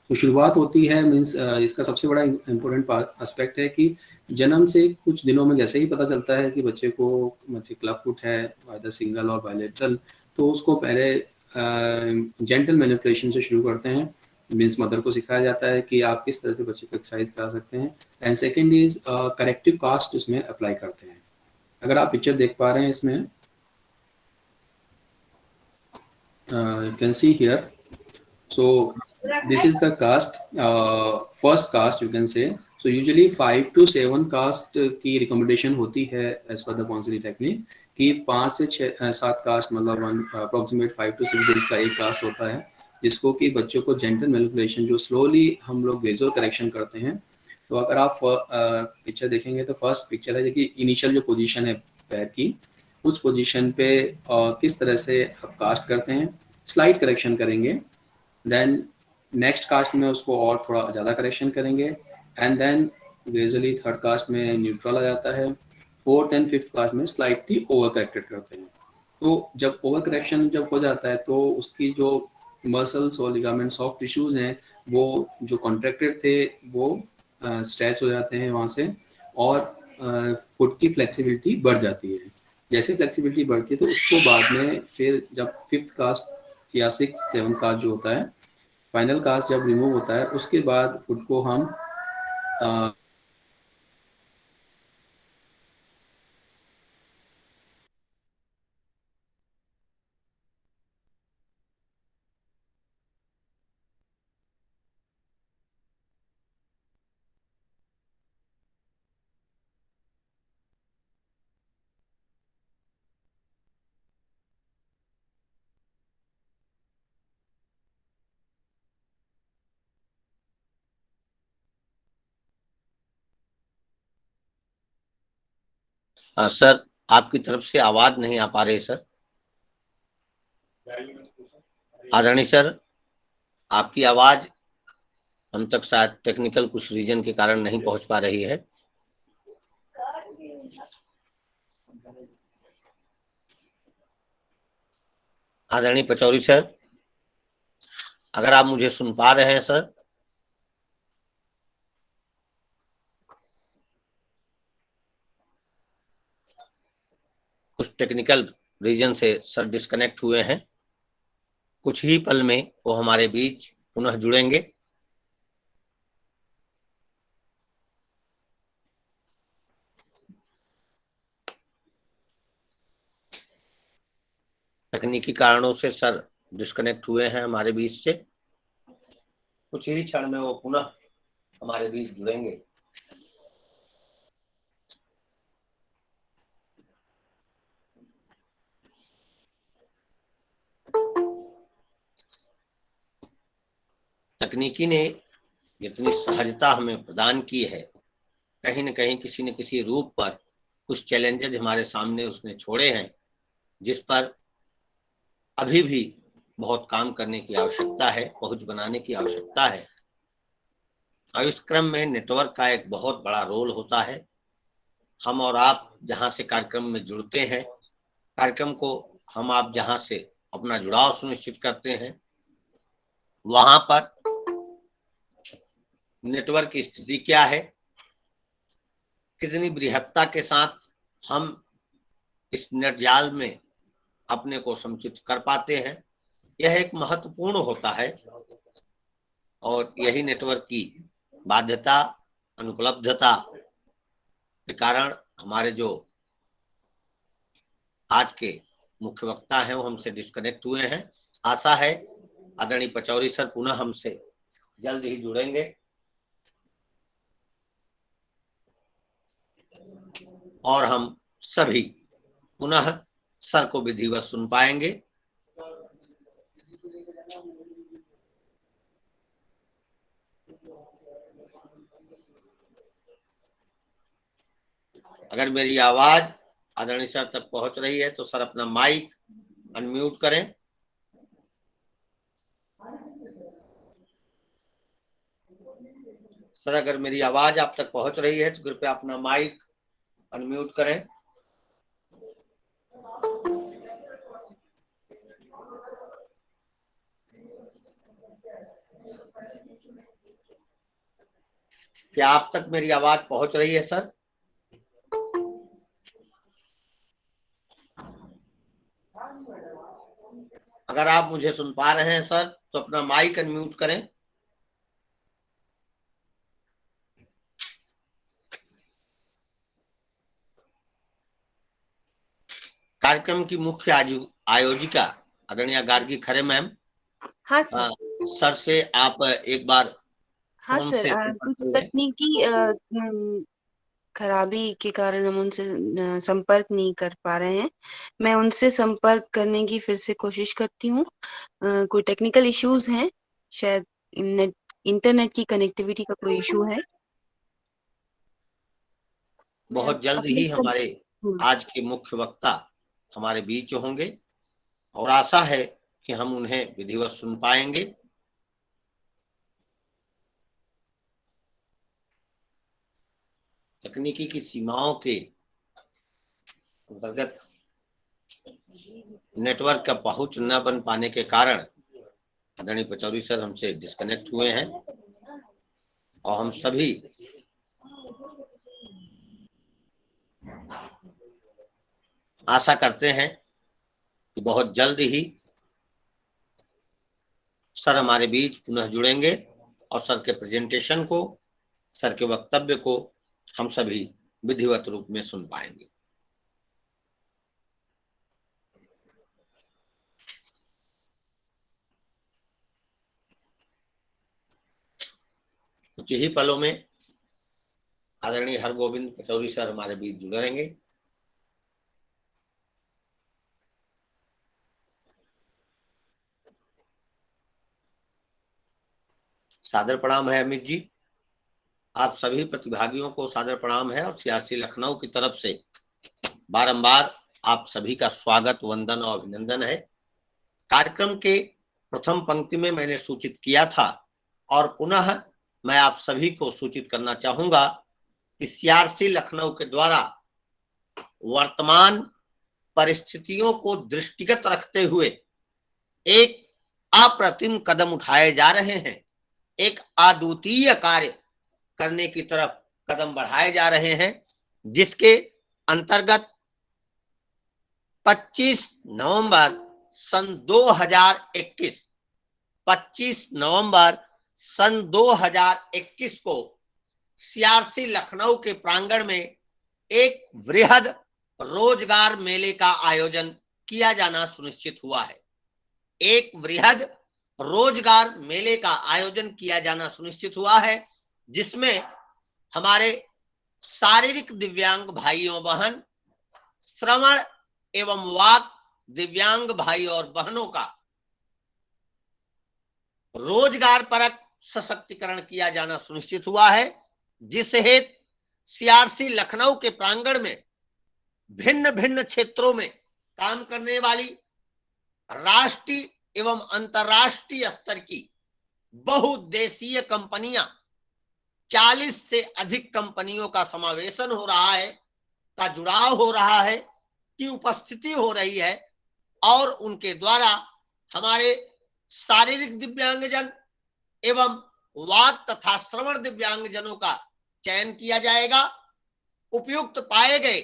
तो शुरुआत होती है मीन्स इसका सबसे बड़ा इम्पोर्टेंट एस्पेक्ट है कि जन्म से कुछ दिनों में जैसे ही पता चलता है कि बच्चे क्लब फुट है आइदर सिंगल और बायलेटरल, तो उसको पहले जेंटल मैनिपुलेशन से शुरू करते हैं। मीन्स मदर को सिखाया जाता है कि आप किस तरह से बच्चे को एक्सरसाइज करा सकते हैं, and second is corrective cast उसमें अप्लाई करते हैं। अगर आप पिक्चर देख पा रहे हैं इसमें, you can see here. So this is the caste, first caste you can say. So usually 5 to 7 caste की recommendation होती है as per the counseling technique कि 5 से 7 कास्ट मतलब अप्रोक्सीमेट 5 to 6 days का एक कास्ट होता है जिसको कि बच्चों को जेंटल मैनिपुलेशन जो स्लोली हम लोग ग्रेजुअल करेक्शन करते हैं। तो अगर आप पिक्चर देखेंगे तो फर्स्ट पिक्चर है देखिए इनिशियल जो पोजीशन है पैर की उस पोजीशन पे किस तरह से आप कास्ट करते हैं, स्लाइड करेक्शन करेंगे, देन नेक्स्ट कास्ट में उसको और थोड़ा ज़्यादा करेक्शन करेंगे and then gradually third cast में न्यूट्रल आ जाता है, फोर्थ एंड फिफ्थ कास्ट में स्लाइटली ओवर करेक्टेड करते हैं। तो जब ओवर करेक्शन जब हो जाता है तो उसकी जो मसल्स और लिगामेंट्स ऑफ टिश्यूज हैं वो जो कॉन्ट्रैक्टेड थे वो स्ट्रेच हो जाते हैं वहाँ से और फुट की फ्लेक्सिबिलिटी बढ़ जाती है। जैसे फ्लेक्सिबिलिटी बढ़ती है तो उसको बाद में फिर जब फिफ्थ कास्ट या सिक्स सेवन्थ कास्ट जो होता है फाइनल कास्ट जब रिमूव होता है उसके बाद फुट को हम सर आपकी तरफ से आवाज नहीं आ पा रही सर। आदरणीय सर आपकी आवाज हम तक शायद टेक्निकल कुछ रीजन के कारण नहीं पहुंच पा रही है। आदरणीय पचौरी सर अगर आप मुझे सुन पा रहे हैं सर। कुछ टेक्निकल रीजन से सर डिस्कनेक्ट हुए हैं, कुछ ही पल में वो हमारे बीच पुनः जुड़ेंगे। तकनीकी कारणों से सर डिस्कनेक्ट हुए हैं हमारे बीच से, कुछ ही क्षण में वो पुनः हमारे बीच जुड़ेंगे। तकनीकी ने जितनी सहजता हमें प्रदान की है कहीं न कहीं किसी न किसी रूप पर कुछ चैलेंजेस हमारे सामने उसने छोड़े हैं जिस पर अभी भी बहुत काम करने की आवश्यकता है, पहुंच बनाने की आवश्यकता है। और इस क्रम में नेटवर्क का एक बहुत बड़ा रोल होता है। हम और आप जहां से कार्यक्रम में जुड़ते हैं, कार्यक्रम को हम आप जहां से अपना जुड़ाव सुनिश्चित करते हैं वहां पर नेटवर्क की स्थिति क्या है, कितनी बृहत्ता के साथ हम इस नेट जाल में अपने को समुचित कर पाते हैं, यह एक महत्वपूर्ण होता है। और यही नेटवर्क की बाध्यता, अनुपलब्धता के कारण हमारे जो आज के मुख्य वक्ता हैं वो हमसे डिस्कनेक्ट हुए हैं। आशा है आदरणीय पचौरी सर पुनः हमसे जल्द ही जुड़ेंगे और हम सभी पुनः सर को विधिवत सुन पाएंगे। अगर मेरी आवाज आदरणीय सर तक पहुंच रही है तो सर अपना माइक अनम्यूट करें। सर अगर मेरी आवाज आप तक पहुंच रही है तो कृपया अपना माइक अनम्यूट करें। क्या आप तक मेरी आवाज पहुंच रही है सर? अगर आप मुझे सुन पा रहे हैं सर तो अपना माइक अनम्यूट करें। कार्यक्रम की मुख्य आयोजिका आदरणीय गार्गी खरे मैम। हाँ सर। सर से आप एक बार हाँ फोन सर, से संपर्क कुछ कर लें। तकनीकी खराबी के कारण हम उनसे संपर्क नहीं कर पा रहे हैं। मैं उनसे संपर्क करने की फिर से कोशिश करती हूँ। कोई टेक्निकल इश्यूज हैं, शायद इंटरनेट की कनेक्टिविटी का कोई इशू है। मैं बहुत जल्द अपने ही सब हमारे हम्म, आज के मुख्य वक्ता हमारे बीच होंगे और आशा है कि हम उन्हें विधिवत सुन पाएंगे। तकनीकी की सीमाओं के अंतर्गत नेटवर्क का पहुंच न बन पाने के कारण आदरणीय पचौरी सर हमसे डिस्कनेक्ट हुए हैं और हम सभी आशा करते हैं कि बहुत जल्द ही सर हमारे बीच पुनः जुड़ेंगे और सर के प्रेजेंटेशन को, सर के वक्तव्य को हम सभी विधिवत रूप में सुन पाएंगे। कुछ ही पलों में आदरणीय हरगोविंद पचौरी सर हमारे बीच जुड़ेंगे। सादर प्रणाम है अमित जी, आप सभी प्रतिभागियों को सादर प्रणाम है और सीआरसी लखनऊ की तरफ से बारंबार आप सभी का स्वागत, वंदन और अभिनंदन है। कार्यक्रम के प्रथम पंक्ति में मैंने सूचित किया था और पुनः मैं आप सभी को सूचित करना चाहूंगा कि सीआरसी लखनऊ के द्वारा वर्तमान परिस्थितियों को दृष्टिगत रखते हुए एक अप्रतिम कदम उठाए जा रहे हैं, एक अद्वितीय कार्य करने की तरफ कदम बढ़ाए जा रहे हैं, जिसके अंतर्गत 25 नवंबर सन 2021 25 नवंबर सन 2021 को सीआरसी लखनऊ के प्रांगण में एक वृहद रोजगार मेले का आयोजन किया जाना सुनिश्चित हुआ है। एक वृहद रोजगार मेले का आयोजन किया जाना सुनिश्चित हुआ है, जिसमें हमारे शारीरिक दिव्यांग भाइयों बहन, श्रवण एवं वाक दिव्यांग भाई और बहनों का रोजगार परक सशक्तिकरण किया जाना सुनिश्चित हुआ है, जिस हेतु सीआरसी लखनऊ के प्रांगण में भिन्न भिन्न क्षेत्रों में काम करने वाली राष्ट्रीय एवं अंतर्राष्ट्रीय स्तर की बहुउद्देशीय कंपनियां, 40 से अधिक कंपनियों का समावेशन हो रहा है, का जुड़ाव हो रहा है, की उपस्थिति हो रही है और उनके द्वारा हमारे शारीरिक दिव्यांगजन एवं वाक तथा श्रवण दिव्यांगजनों का चयन किया जाएगा। उपयुक्त पाए गए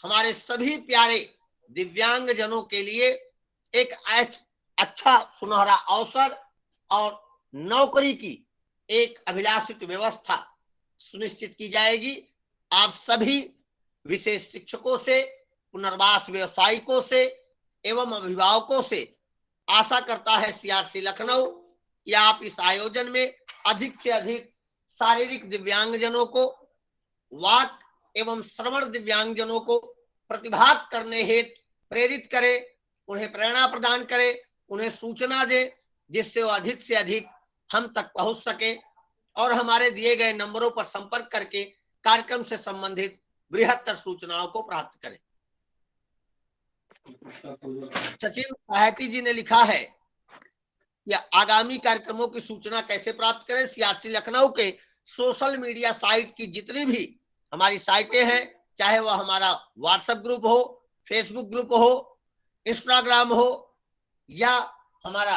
हमारे सभी प्यारे दिव्यांगजनों के लिए एक अच्छा सुनहरा अवसर और नौकरी की एक अभिलाषित व्यवस्था सुनिश्चित की जाएगी। आप सभी विशेष शिक्षकों से, पुनर्वास व्यवसायिकों से एवं अभिभावकों से आशा करता है सीआरसी लखनऊ कि आप इस आयोजन में अधिक से अधिक शारीरिक दिव्यांगजनों को, वाक एवं श्रवण दिव्यांगजनों को प्रतिभाग करने हेतु प्रेरित करें, उन्हें प्रेरणा प्रदान करें, उन्हें सूचना दें, जिससे वो अधिक से अधिक हम तक पहुंच सके और हमारे दिए गए नंबरों पर संपर्क करके कार्यक्रम से संबंधित बृहत्तर सूचनाओं को प्राप्त करें। सचिन साहती जी ने लिखा है कि आगामी कार्यक्रमों की सूचना कैसे प्राप्त करें। सीआरसी लखनऊ के सोशल मीडिया साइट की जितनी भी हमारी साइटें हैं, चाहे वह हमारा व्हाट्सएप ग्रुप हो, फेसबुक ग्रुप हो, इंस्टाग्राम हो या हमारा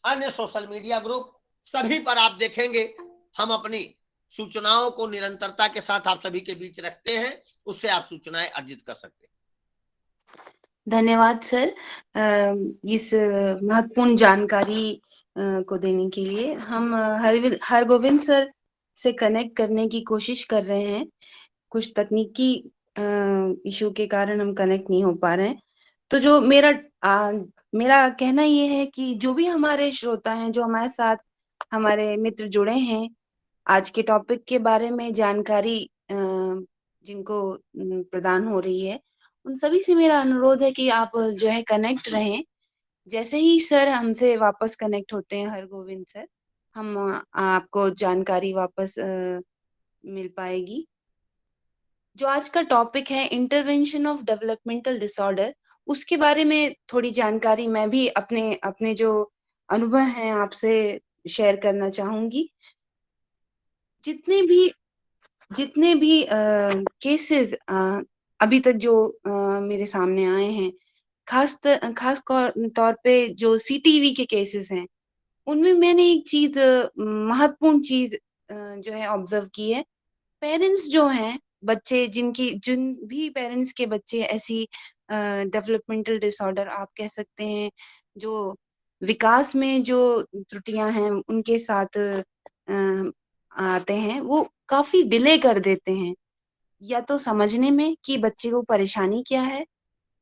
अन्य सोशल मीडिया ग्रुप, सभी पर आप देखेंगे हम अपनी सूचनाओं को निरंतरता के साथ आप सभी के बीच रखते हैं, उससे आप सूचनाएं अर्जित कर सकते हैं। धन्यवाद सर, इस महत्वपूर्ण जानकारी को देने के लिए। हम हरगोविंद सर से कनेक्ट करने की कोशिश कर रहे हैं। कुछ तकनीकी इशू के कारण हम कनेक्ट नहीं हो पा रहे हैं। तो जो मेरा कहना ये है कि जो भी हमारे श्रोता हैं, जो हमारे साथ हमारे मित्र जुड़े हैं, आज के टॉपिक के बारे में जानकारी जिनको प्रदान हो रही है, उन सभी से मेरा अनुरोध है कि आप जो है कनेक्ट रहें। जैसे ही सर हमसे वापस कनेक्ट होते हैं, हरगोविंद सर, हम आपको जानकारी वापस मिल पाएगी। जो आज का टॉपिक है इंटरवेंशन ऑफ डेवलपमेंटल डिसऑर्डर, उसके बारे में थोड़ी जानकारी मैं भी अपने अपने जो अनुभव हैं आपसे शेयर करना चाहूंगी। जितने भी केसेस अभी तक जो मेरे सामने आए हैं, खास तौर पे जो सीटीवी के केसेस हैं, उनमें मैंने एक चीज महत्वपूर्ण चीज जो है ऑब्जर्व की है। पेरेंट्स जो हैं, बच्चे जिन भी पेरेंट्स के बच्चे ऐसी डेवलपमेंटल डिसऑर्डर आप कह सकते हैं, जो विकास में जो त्रुटियां हैं उनके साथ आते हैं, वो काफी डिले कर देते हैं, या तो समझने में कि बच्चे को परेशानी क्या है,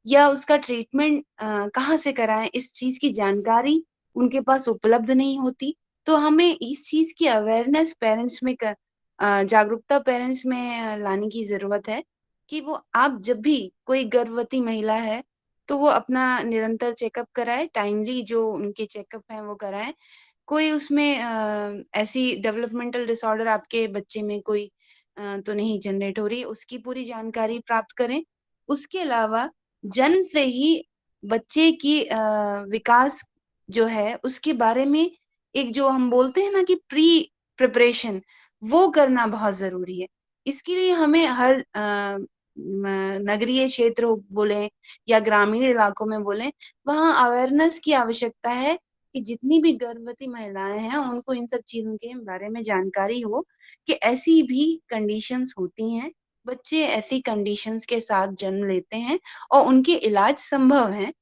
या उसका ट्रीटमेंट कहाँ से कराएं, इस चीज की जानकारी उनके पास उपलब्ध नहीं होती। तो हमें इस चीज की अवेयरनेस पेरेंट्स में जागरूकता पेरेंट्स में लाने की जरूरत है कि वो, आप जब भी कोई गर्भवती महिला है तो वो अपना निरंतर चेकअप कराए, टाइमली जो उनके चेकअप हैं वो कराएं। कोई उसमें ऐसी डेवलपमेंटल डिसऑर्डर आपके बच्चे में कोई तो नहीं जनरेट हो रही, उसकी पूरी जानकारी प्राप्त करें। उसके अलावा जन्म से ही बच्चे की विकास जो है उसके बारे में एक, जो हम बोलते हैं ना कि प्री प्रिपरेशन, वो करना बहुत जरूरी है। इसके लिए हमें हर नगरीय क्षेत्र बोले या ग्रामीण इलाकों में बोले, वहाँ अवेयरनेस की आवश्यकता है कि जितनी भी गर्भवती महिलाएं हैं उनको इन सब चीजों के बारे में जानकारी हो कि ऐसी भी कंडीशंस होती हैं, बच्चे ऐसी कंडीशंस के साथ जन्म लेते हैं और उनके इलाज संभव हैं।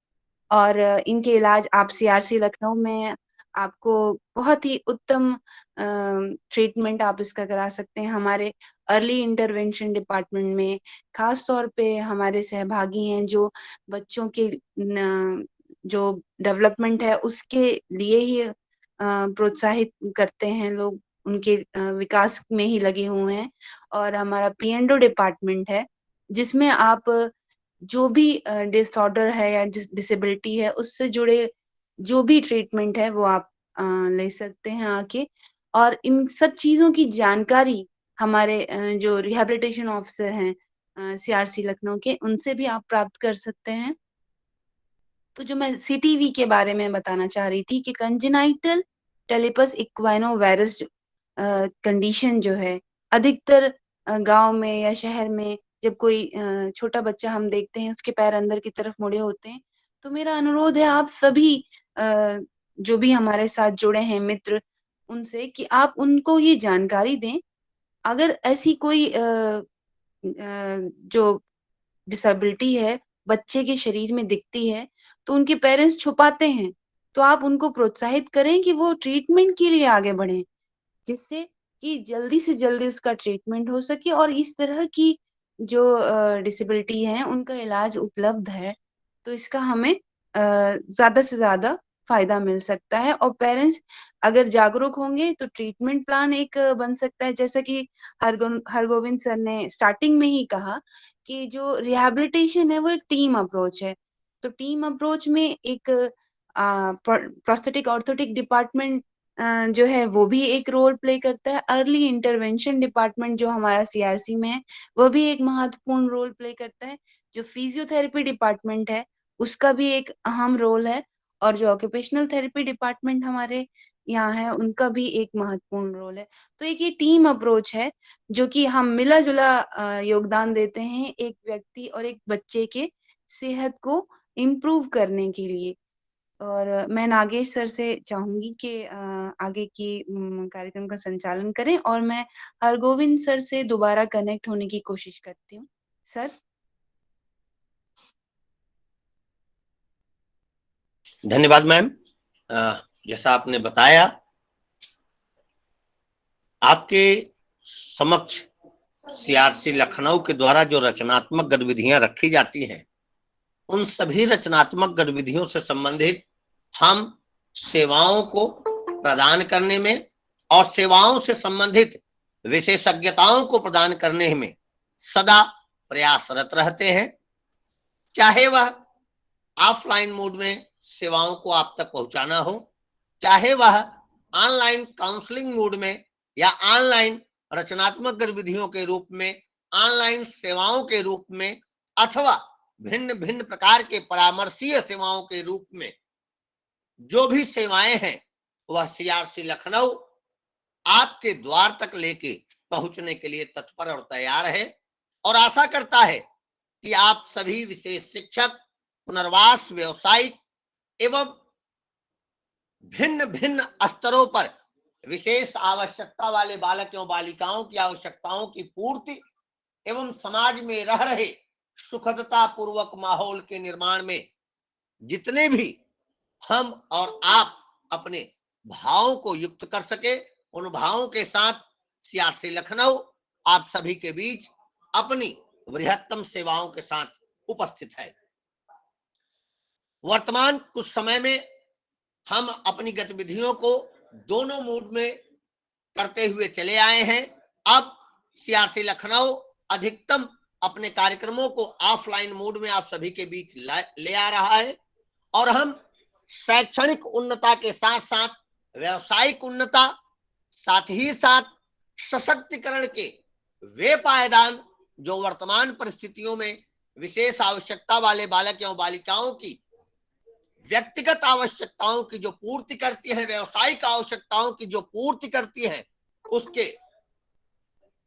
और इनके इलाज आप सीआरसी लखनऊ में आपको बहुत ही उत्तम ट्रीटमेंट आप इसका करा सकते हैं। हमारे अर्ली इंटरवेंशन डिपार्टमेंट में खास तौर पे हमारे सहभागी हैं जो बच्चों के जो डेवलपमेंट है उसके लिए ही प्रोत्साहित करते हैं लोग, उनके विकास में ही लगे हुए हैं। और हमारा पीएनडो डिपार्टमेंट है जिसमें आप जो भी डिसऑर्डर है या डिसेबिलिटी है उससे जुड़े जो भी ट्रीटमेंट है वो आप ले सकते हैं आके। और इन सब चीजों की जानकारी हमारे जो रिहैबिलिटेशन ऑफिसर हैं सीआरसी लखनऊ के, उनसे भी आप प्राप्त कर सकते हैं। तो जो मैं सीटीवी के बारे में बताना चाह रही थी कि कंजेनाइटल टेलिपस इक्वाइनो वायरस कंडीशन जो है, अधिकतर गांव में या शहर में जब कोई छोटा बच्चा हम देखते हैं उसके पैर अंदर की तरफ मुड़े होते हैं, तो मेरा अनुरोध है आप सभी जो भी हमारे साथ जुड़े हैं मित्र, उनसे कि आप उनको ये जानकारी दें। अगर ऐसी कोई जो डिसेबिलिटी है बच्चे के शरीर में दिखती है तो उनके पेरेंट्स छुपाते हैं, तो आप उनको प्रोत्साहित करें कि वो ट्रीटमेंट के लिए आगे बढ़ें, जिससे कि जल्दी से जल्दी उसका ट्रीटमेंट हो सके और इस तरह की जो डिसेबिलिटी है उनका इलाज उपलब्ध है। तो इसका हमें ज्यादा से ज्यादा फायदा मिल सकता है। और पेरेंट्स अगर जागरूक होंगे तो ट्रीटमेंट प्लान एक बन सकता है, जैसा कि हरगोविंद सर ने स्टार्टिंग में ही कहा कि जो रिहैबिलिटेशन है वो एक टीम अप्रोच है। तो टीम अप्रोच में एक प्रोस्थेटिक ऑर्थोटिक डिपार्टमेंट जो है वो भी एक रोल प्ले करता है। अर्ली इंटरवेंशन डिपार्टमेंट जो हमारा सीआरसी में है वो भी एक महत्वपूर्ण रोल प्ले करता है। जो फिजियोथेरेपी डिपार्टमेंट है उसका भी एक अहम रोल है। और जो ऑक्यूपेशनल थेरेपी डिपार्टमेंट हमारे यहाँ है उनका भी एक महत्वपूर्ण रोल है। तो एक ये टीम अप्रोच है जो कि हम मिला जुला योगदान देते हैं एक व्यक्ति और एक बच्चे के सेहत को इम्प्रूव करने के लिए। और मैं नागेश सर से चाहूंगी कि आगे की कार्यक्रम का संचालन करें, और मैं हरगोविंद सर से दोबारा कनेक्ट होने की कोशिश करती हूँ। सर। धन्यवाद मैम। जैसा आपने बताया, आपके समक्ष सीआरसी लखनऊ के द्वारा जो रचनात्मक गतिविधियां रखी जाती हैं उन सभी रचनात्मक गतिविधियों से संबंधित हम सेवाओं को प्रदान करने में और सेवाओं से संबंधित विशेषज्ञताओं को प्रदान करने में सदा प्रयासरत रहते हैं। चाहे वह ऑफलाइन मोड में सेवाओं को आप तक पहुंचाना हो, चाहे वह ऑनलाइन काउंसलिंग मोड में या ऑनलाइन रचनात्मक गतिविधियों के रूप में, ऑनलाइन सेवाओं के रूप में, अथवा भिन्न भिन्न प्रकार के परामर्शीय सेवाओं के रूप में जो भी सेवाएं हैं वह सीआरसी लखनऊ आपके द्वार तक लेके पहुंचने के लिए तत्पर और तैयार है और आशा करता है कि आप सभी विशेष शिक्षक, पुनर्वास व्यवसायिक एवं भिन्न भिन्न स्तरों पर विशेष आवश्यकता वाले बालक एवं बालिकाओं की आवश्यकताओं की पूर्ति एवं समाज में रह रहे सुखदता पूर्वक माहौल के निर्माण में जितने भी हम और आप अपने भावों को युक्त कर सके, उन भावों के साथ सीआरसी लखनऊ आप सभी के बीच अपनी बृहत्तम सेवाओं के साथ उपस्थित है। वर्तमान कुछ समय में हम अपनी गतिविधियों को दोनों मोड में करते हुए चले आए हैं। अब सीआरसी लखनऊ अधिकतम अपने कार्यक्रमों को ऑफलाइन मोड में आप सभी के बीच ले आ रहा है और हम शैक्षणिक उन्नता के साथ साथ व्यावसायिक उन्नता, साथ ही साथ सशक्तिकरण के वे पायदान जो वर्तमान परिस्थितियों में विशेष आवश्यकता वाले बालक एवं बालिकाओं की व्यक्तिगत आवश्यकताओं की जो पूर्ति करती है, व्यावसायिक आवश्यकताओं की जो पूर्ति करती है, उसके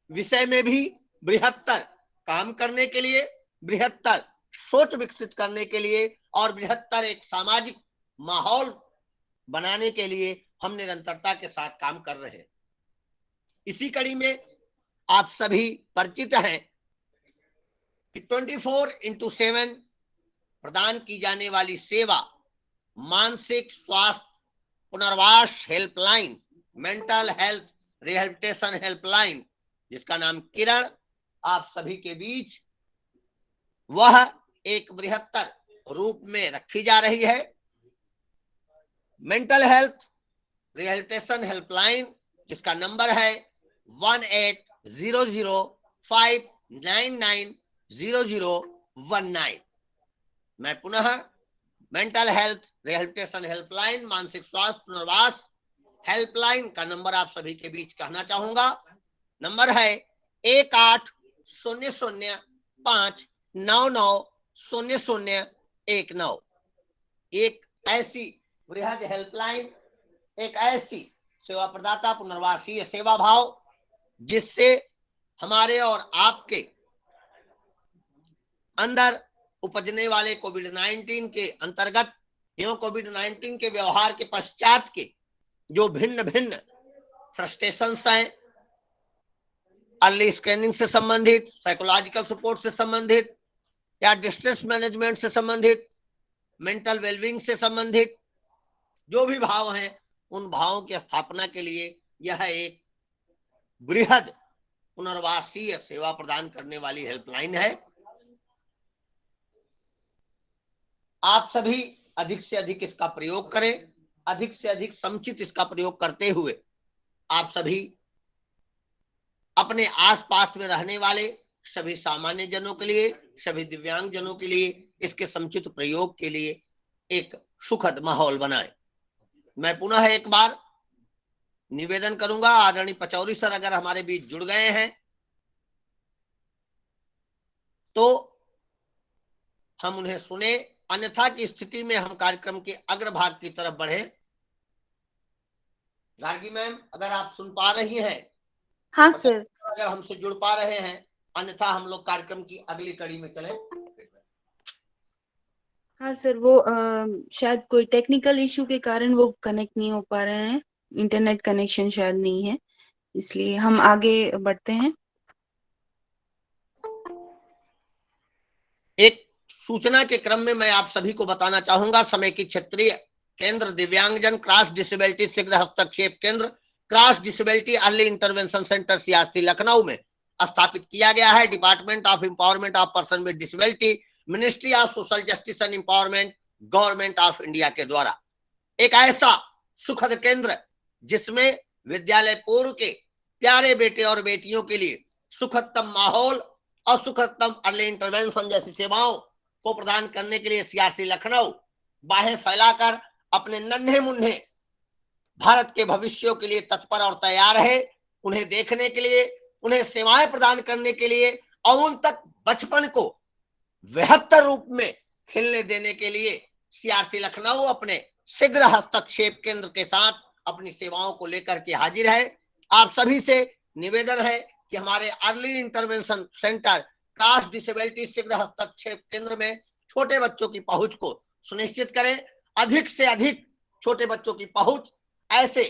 विषय में भी बृहत्तर काम करने के लिए, बृहत्तर सोच विकसित करने के लिए और बृहत्तर एक सामाजिक माहौल बनाने के लिए हम निरंतरता के साथ काम कर रहे हैं। इसी कड़ी में आप सभी परिचित हैं कि 24/7 प्रदान की जाने वाली सेवा मानसिक स्वास्थ्य पुनर्वास helpline, mental health rehabilitation helpline, जिसका नाम किरण आप सभी के बीच वह एक बृहत्तर रूप में रखी जा रही है। मेंटल हेल्थ रिहेबिलिटेशन हेल्पलाइन जिसका नंबर है 180059900019। मैं पुनः मेंटल हेल्थ रिहेबिलिटेशन हेल्पलाइन, मानसिक स्वास्थ्य पुनर्वास हेल्पलाइन का नंबर आप सभी के बीच कहना चाहूंगा। नंबर है 180059900019। एक ऐसी बृहद हेल्पलाइन, एक ऐसी सेवा प्रदाता पुनर्वासीय सेवा भाव जिससे हमारे और आपके अंदर उपजने वाले कोविड-19 के अंतर्गत एवं कोविड-19 के व्यवहार के पश्चात के जो भिन्न भिन्न फ्रस्ट्रेशंस हैं, अर्ली स्कैनिंग से संबंधित, साइकोलॉजिकल सपोर्ट से संबंधित या डिस्ट्रेस मैनेजमेंट से संबंधित, मेंटल वेलबींग से संबंधित जो भी भाव हैं, उन भावों की स्थापना के लिए यह एक बृहद पुनर्वासीय सेवा प्रदान करने वाली हेल्पलाइन है। आप सभी अधिक से अधिक इसका प्रयोग करें, अधिक से अधिक समुचित इसका प्रयोग करते हुए आप सभी अपने आसपास में रहने वाले सभी सामान्य जनों के लिए, सभी दिव्यांग जनों के लिए इसके समुचित प्रयोग के लिए एक सुखद माहौल बनाएं। मैं पुनः एक बार निवेदन करूंगा, आदरणीय पचौरी सर अगर हमारे बीच जुड़ गए हैं तो हम उन्हें सुने, अन्यथा की स्थिति में हम कार्यक्रम के अग्रभाग की तरफ बढ़े। गार्गी मैम अगर आप सुन पा रही हैं? हाँ सर। अगर हमसे जुड़ पा रहे हैं, अन्यथा हम लोग कार्यक्रम की अगली कड़ी में चले। हाँ सर, वो शायद कोई टेक्निकल इशू के कारण वो कनेक्ट नहीं हो पा रहे हैं, इंटरनेट कनेक्शन शायद नहीं है, इसलिए हम आगे बढ़ते हैं। एक सूचना के क्रम में मैं आप सभी को बताना चाहूंगा, समय की क्षेत्रीय केंद्र दिव्यांगजन क्रॉस डिसेबिलिटी शीघ्र हस्तक्षेप केंद्र cross disability early intervention centre CRC Lucknow में स्थापित किया गया है। Department of empowerment of person with disability ministry of social justice and empowerment, government of India के द्वारा एक ऐसा सुखद केंद्र जिसमें विद्यालय पूर्व के प्यारे बेटे और बेटियों के लिए सुखदतम माहौल और सुखदतम अर्ली इंटरवेंशन जैसी सेवाओं को प्रदान करने के लिए सीआरसी लखनऊ बाहें फैलाकर अपने नन्हे मुन्ने भारत के भविष्यों के लिए तत्पर और तैयार है। उन्हें देखने के लिए, उन्हें सेवाएं प्रदान करने के लिए और उन तक बचपन को बेहतर रूप में खिलने देने के लिए सीआरसी लखनऊ अपने शीघ्र हस्तक्षेप केंद्र के साथ अपनी सेवाओं को लेकर के हाजिर है। आप सभी से निवेदन है कि हमारे early intervention centre cast disability शीघ्र हस्तक्षेप केंद्र में छोटे बच्चों की पहुंच को सुनिश्चित करें। अधिक से अधिक छोटे बच्चों की पहुंच, ऐसे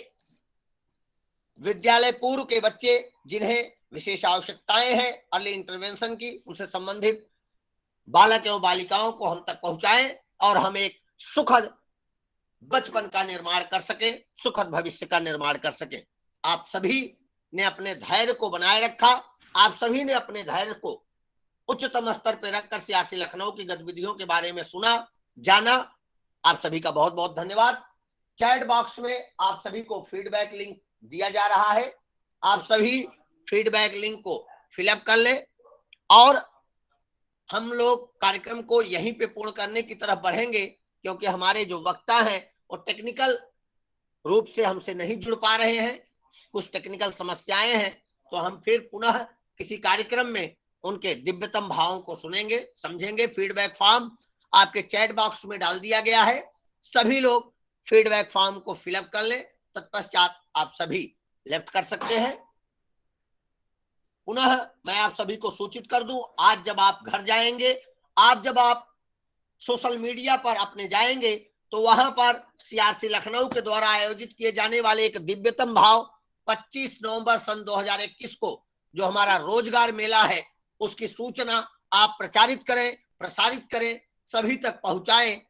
विद्यालय पूर्व के बच्चे जिन्हें विशेष आवश्यकताएं हैं अर्ली इंटरवेंशन की, उनसे संबंधित बालक एवं बालिकाओं को हम तक पहुंचाएं और हम एक सुखद बचपन का निर्माण कर सके, सुखद भविष्य का निर्माण कर सके। आप सभी ने अपने धैर्य को बनाए रखा, आप सभी ने अपने धैर्य को उच्चतम स्तर पर रखकर सीआरसी लखनऊ की गतिविधियों के बारे में सुना, जाना। आप सभी का बहुत बहुत धन्यवाद। चैट बॉक्स में आप सभी को फीडबैक लिंक दिया जा रहा है, आप सभी फीडबैक लिंक को फिलअप कर ले और हम लोग कार्यक्रम को यहीं पे पूर्ण करने की तरफ बढ़ेंगे, क्योंकि हमारे जो वक्ता हैं वो टेक्निकल रूप से हमसे नहीं जुड़ पा रहे हैं, कुछ टेक्निकल समस्याएं हैं, तो हम फिर पुनः किसी कार्यक्रम में उनके दिव्यतम भावों को सुनेंगे, समझेंगे। फीडबैक फॉर्म आपके चैट बॉक्स में डाल दिया गया है, सभी लोग फीडबैक फॉर्म को फिलअप कर लें, तत्पश्चात आप सभी लेफ्ट कर सकते हैं। पुनः मैं आप सभी को सूचित कर दूं, आज जब आप घर जाएंगे, जब आप सोशल मीडिया पर अपने जाएंगे, तो वहां पर सीआरसी लखनऊ के द्वारा आयोजित किए जाने वाले एक दिव्यतम भाव 25 नवंबर सन 2021 को जो हमारा रोजगार मेला है, उसकी सूचना आप प्रचारित करें, प्रसारित करें, सभी तक पहुंचाएं।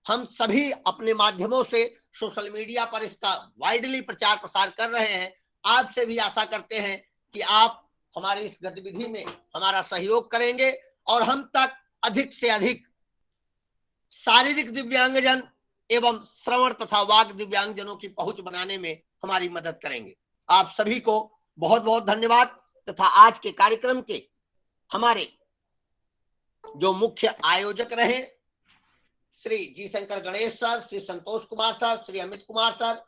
हम सभी अपने माध्यमों से सोशल मीडिया पर इसका वाइडली प्रचार प्रसार कर रहे हैं। आपसे भी आशा करते हैं कि आप हमारी इस गतिविधि में हमारा सहयोग करेंगे और हम तक अधिक से अधिक शारीरिक दिव्यांगजन एवं श्रवण तथा वाक दिव्यांगजनों की पहुंच बनाने में हमारी मदद करेंगे। आप सभी को बहुत बहुत धन्यवाद तथा आज के कार्यक्रम के हमारे जो मुख्य आयोजक रहे श्री जी Shankar Ganesh sir, Shri Santosh Kumar sir, Shri Amit Kumar sir,